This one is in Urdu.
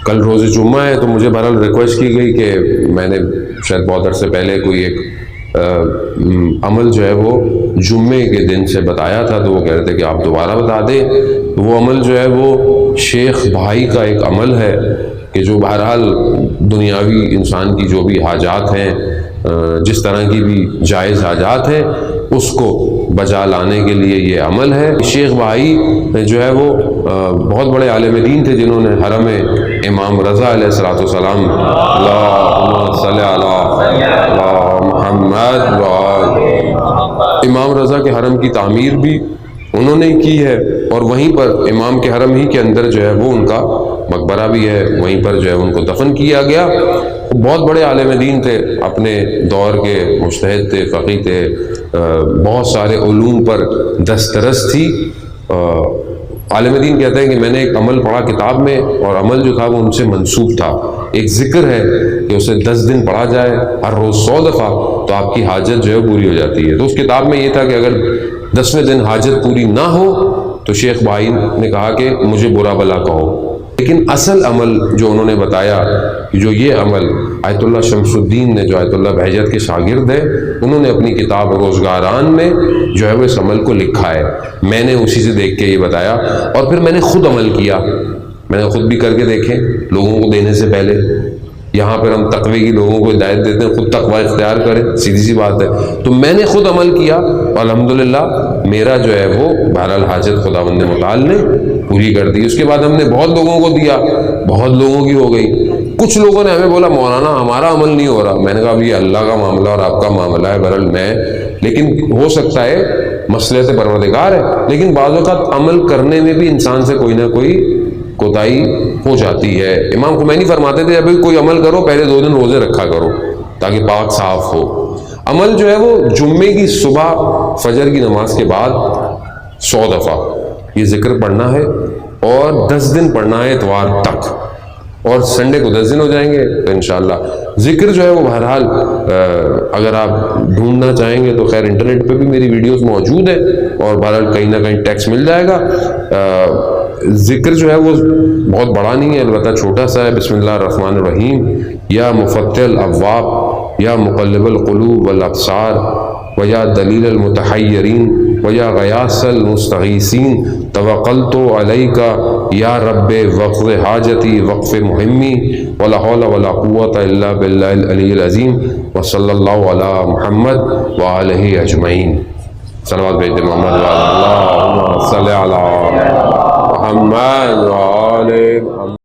کل روز جمعہ ہے تو مجھے بہرحال ریکویسٹ کی گئی کہ میں نے شاید بہت عرصے پہلے کوئی ایک عمل جو ہے وہ جمعے کے دن سے بتایا تھا، تو وہ کہہ رہے تھے کہ آپ دوبارہ بتا دیں۔ وہ عمل جو ہے وہ شیخ بھائی کا ایک عمل ہے کہ جو بہرحال دنیاوی انسان کی جو بھی حاجات ہیں، جس طرح کی بھی جائز حاجات ہیں، اس کو بجا لانے کے لیے یہ عمل ہے۔ شیخ بھائی جو ہے وہ بہت بڑے عالم دین تھے، جنہوں نے حرم امام رضا علیہ السلام اللہم صلی علی محمد امام رضا کے حرم کی تعمیر بھی انہوں نے کی ہے، اور وہیں پر امام کے حرم ہی کے اندر جو ہے وہ ان کا مقبرہ بھی ہے، وہیں پر جو ہے ان کو دفن کیا گیا۔ بہت بڑے عالم دین تھے، اپنے دور کے مجتہد تھے، فقیہ تھے، بہت سارے علوم پر دسترس تھی۔ عالم دین کہتے ہیں کہ میں نے ایک عمل پڑھا کتاب میں، اور عمل جو تھا وہ ان سے منسوب تھا۔ ایک ذکر ہے کہ اسے 10 دن پڑھا جائے، ہر روز 100 دفعہ، تو آپ کی حاجت جو ہے پوری ہو جاتی ہے۔ تو اس کتاب میں یہ تھا کہ اگر 10ویں دن حاجت پوری نہ ہو تو شیخ بھائی نے کہا کہ مجھے برا بلا کہو۔ لیکن اصل عمل جو انہوں نے بتایا، جو یہ عمل آیت اللہ شمس الدین نے، جو آیت اللہ بہجت کے شاگرد ہیں، انہوں نے اپنی کتاب روزگاران میں جو ہے وہ اس عمل کو لکھا ہے۔ میں نے اسی سے دیکھ کے یہ بتایا، اور پھر میں نے خود عمل کیا۔ میں نے خود بھی کر کے دیکھے لوگوں کو دینے سے پہلے۔ یہاں پر ہم تقوی کی لوگوں کو ہدایت دیتے ہیں، خود تقوی اختیار کریں، سیدھی سی بات ہے۔ تو میں نے خود عمل کیا، اور الحمدللہ میرا جو ہے وہ بہرحال حاجت خداوند متعال نے پوری کر دی۔ اس کے بعد ہم نے بہت لوگوں کو دیا، بہت لوگوں کی ہو گئی۔ کچھ لوگوں نے ہمیں بولا مولانا ہمارا عمل نہیں ہو رہا۔ میں نے کہا اب یہ اللہ کا معاملہ اور آپ کا معاملہ ہے، بہرحال لیکن ہو سکتا ہے مصلحت پروردگار ہے، لیکن بعض اوقات عمل کرنے میں بھی انسان سے کوئی نہ کوئی کوتاہی ہو جاتی ہے۔ امام خمینی فرماتے تھے ابھی کوئی عمل کرو پہلے 2 دن روزے رکھا کرو تاکہ پاک صاف ہو۔ عمل جو ہے وہ جمعے کی صبح فجر کی نماز کے بعد 100 دفعہ یہ ذکر پڑھنا ہے، اور 10 دن پڑھنا ہے اتوار تک، اور سنڈے کو 10 دن ہو جائیں گے تو انشاءاللہ ذکر جو ہے وہ بہرحال اگر آپ ڈھونڈنا چاہیں گے تو خیر انٹرنیٹ پہ بھی میری ویڈیوز موجود ہیں، اور بہرحال کہیں نہ کہیں ٹیکسٹ مل جائے گا۔ ذکر جو ہے وہ بہت بڑا نہیں ہے، البتہ چھوٹا سا ہے۔ بسم اللہ الرحمن الرحیم، یا مفتح الابواب، یا مقلب القلوب والابصار، ویا دلیل المتحیرین، ویا غیاث المستغیثین، توکلت علیک یا رب وقف حاجتی وقف مہمی، ولا حول ولا قوۃ الا باللہ العلی العظیم، وصلی اللہ علی محمد وآلہ اجمعین۔ صلوات بھیجتے محمد، اللہم صلی علی محمد وآلہ